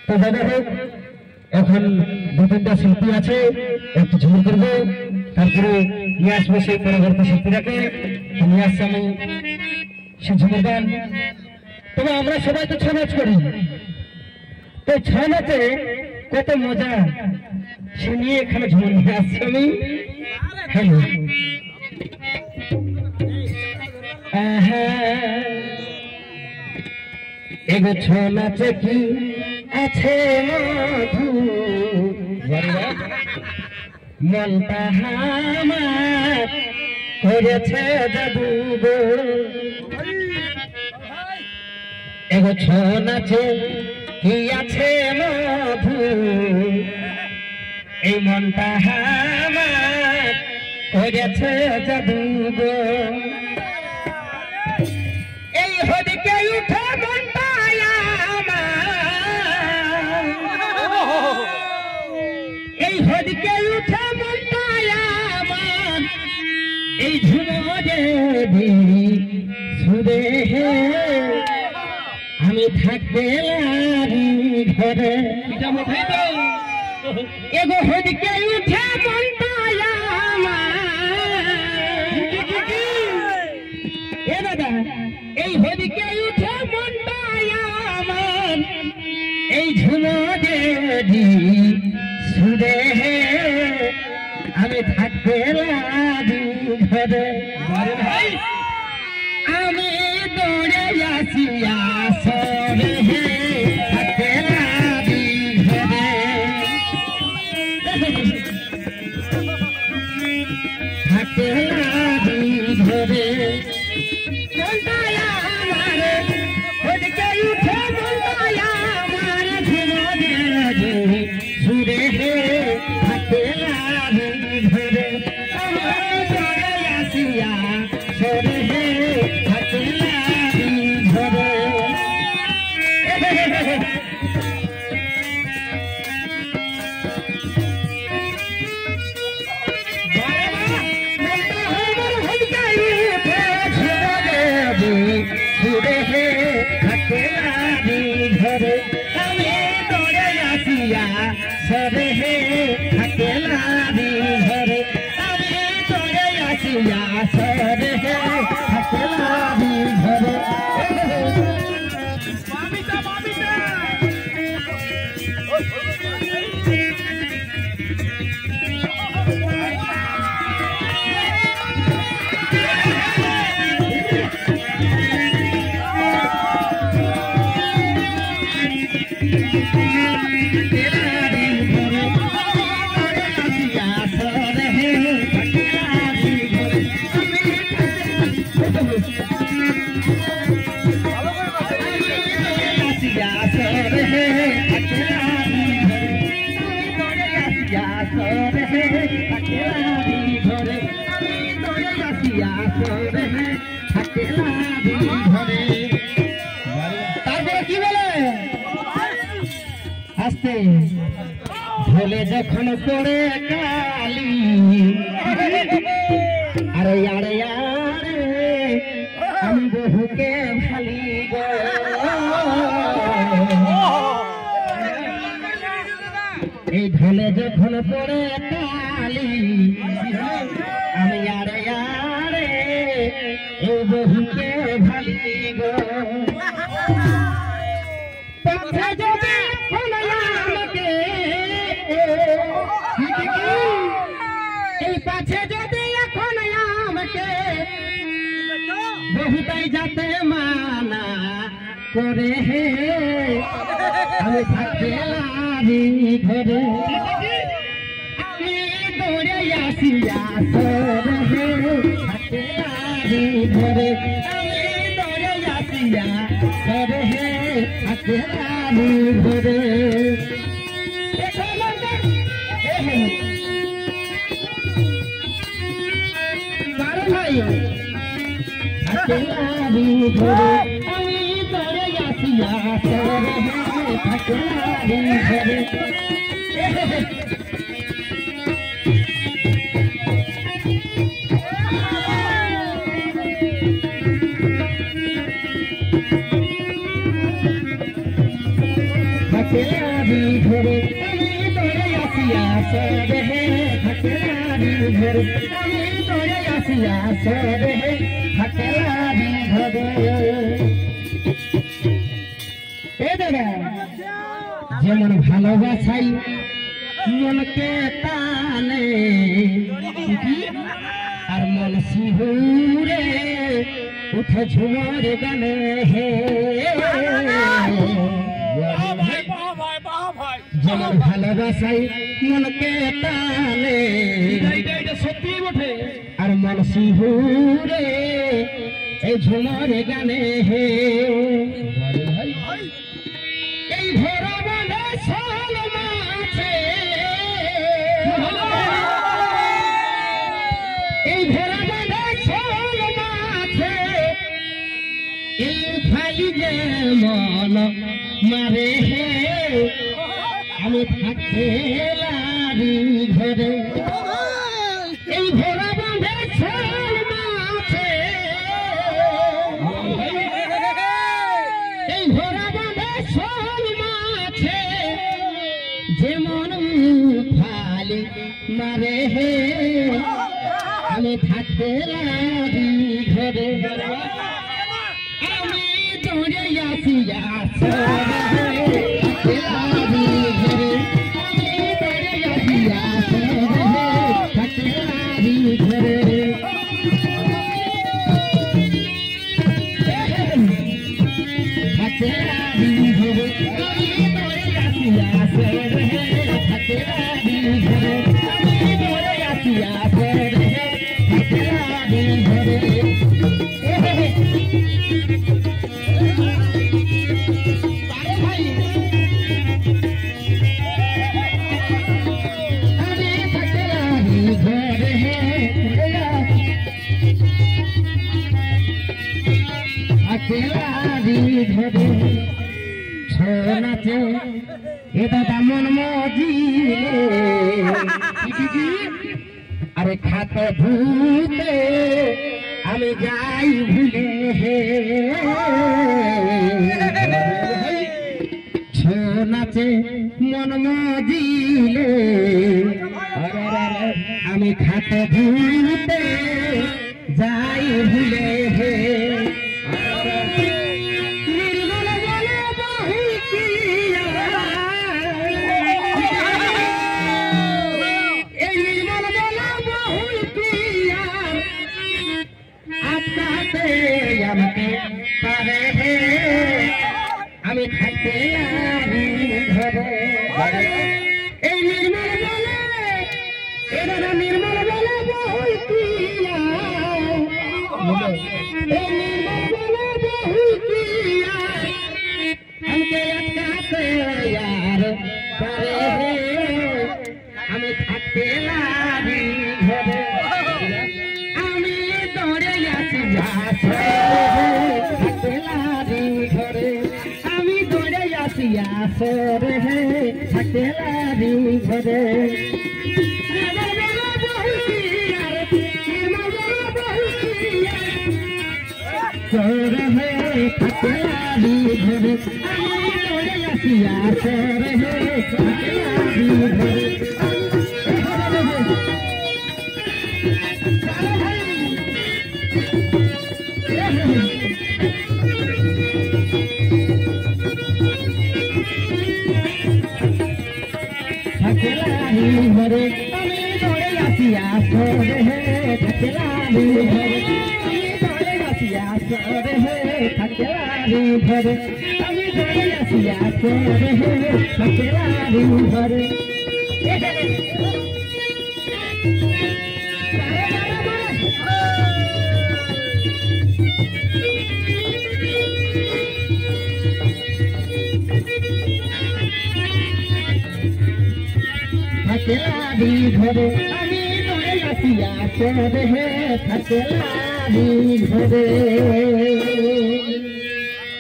তো দাদা হোক এখন দু তিনটা শিল্পী আছে একটু ঝুমুর করবো তারপরে নিয়ে আসবো সেই পরবর্তী শিল্পীরাকে নিয়ে আসছে আমি সে ঝুমুর গান। তবে আমরা সবাই তো ছৌ নাচ করি, তো ছৌ নাচে কত মজা সে নিয়ে এখানে ঝুমুর নিয়ে আসছি আমি। হ্যালো এগো ছৌ নাচে কি আছে মধু মনটা আমার করেছে জাদু গো। এগো ছৌ নাচে কি আছে মধু এই মনটা আমার করেছে জাদু গো। এই হদিকে উঠে মনটা এই হদিকে উঠে মনটা আমার এই ঝুমরে সুরে আমি থাকবে ঘরে এগো হদিকে উঠে মনটা এ দাদা এই হদিকে উঠে মনটা আমার এই ঝুমরে সুরে আমি থাকতে ঘরে আমি দৌড়ে আসি আসরে থাকতে ঘরে থাকতে ঘরে সরে হে থাকেলা ঘরে আমি তোরে আসিয়া সরে হে থাকেলা ঘরে তারপরে কি বলে আসতে ঢোলে যখন পড়ে কালি আরে আরে আরে আমি বহুকে ভালি গো এই ঢোলে যখন পড়ে কালি আমি আরে আরে এই বহুকে ভালি গো পথে যদি আমাকে এই পাছে যদি এখন আমাকে বহুটাই যাতে মানা করে আমি থাকতে ঘরে আমি দৌড়ে আসিয়া সরে থাকতে ঘরে আমি দৌড়ে আসিয়া সরে থাকতে ঘরে ভাই থাকতে ঘরে আমি দৌড়ে আসিয়া সরে থাকতে ঘরে থাকেলারি ঘরে আমি তোরে আসিয়া সরে থাকেলারি ঘরে আমি তোরে আসিয়া সরে থাকেলারি ঘরে এ দাদা যেমন ভালোবাসাই মনকে টানে আর মন শিহুরে উঠে ঝুমর গানে হে যেমন ভালোবাসাই মনকে টানে সত্যি বটে আর মন শিহুরে এই ঝুমর গানে হে এই ঘোরা বাঁধে শোল মাছে এই ঘোরা বাঁধে শোল মাছে এই খালি যে মন মারে হে আমি থাকতে লারি ঘরে এই ঘোরা বাঁধে শোল মাছে এই ঘোরা বাঁধে শোল মাছে যেমন খালি মারে হে আমি থাকতে লারি ঘরে আমি দৌড়ে আসিয়া থাকতে লারি ঘরে নাচে এ দাদা মন মজিলে আরে খাতে ভূতে আমি যাই ভুলে হে নাচে মন মজিলে আমি খাতে ভূতে যাই ভুলে হে আমি থাকতে লারি ঘরে এই নির্মল বলে এরা নির্মল বলে বহু পিয়া এই নির্মল বলে বহু পিয়া আমাকে আটকাতে यार পারে আমি থাকতে লারি ঘরে আমি দৌড়ে আসি থাকতে লারি ঘরে আমি দৌড়ে আসিয়া সরে থাকতে লারি ঘরে থাকতে লারি ঘরে আমি দৌড়ে আসিয়া সরে থাকতে লারি ঘরে ঘরে আমি দৌড়ে আসিয়া সরে থাকতে লারি ঘরে আমি দৌড়ে আসিয়া সরে থাকতে লারি ঘরে আমি দৌড়ে আসিয়া সরে থাকতে লারি ঘরে থাকতে লারি ঘরে আমি দৌড়ে আসিয়া সরে থাকতে লারি ঘরে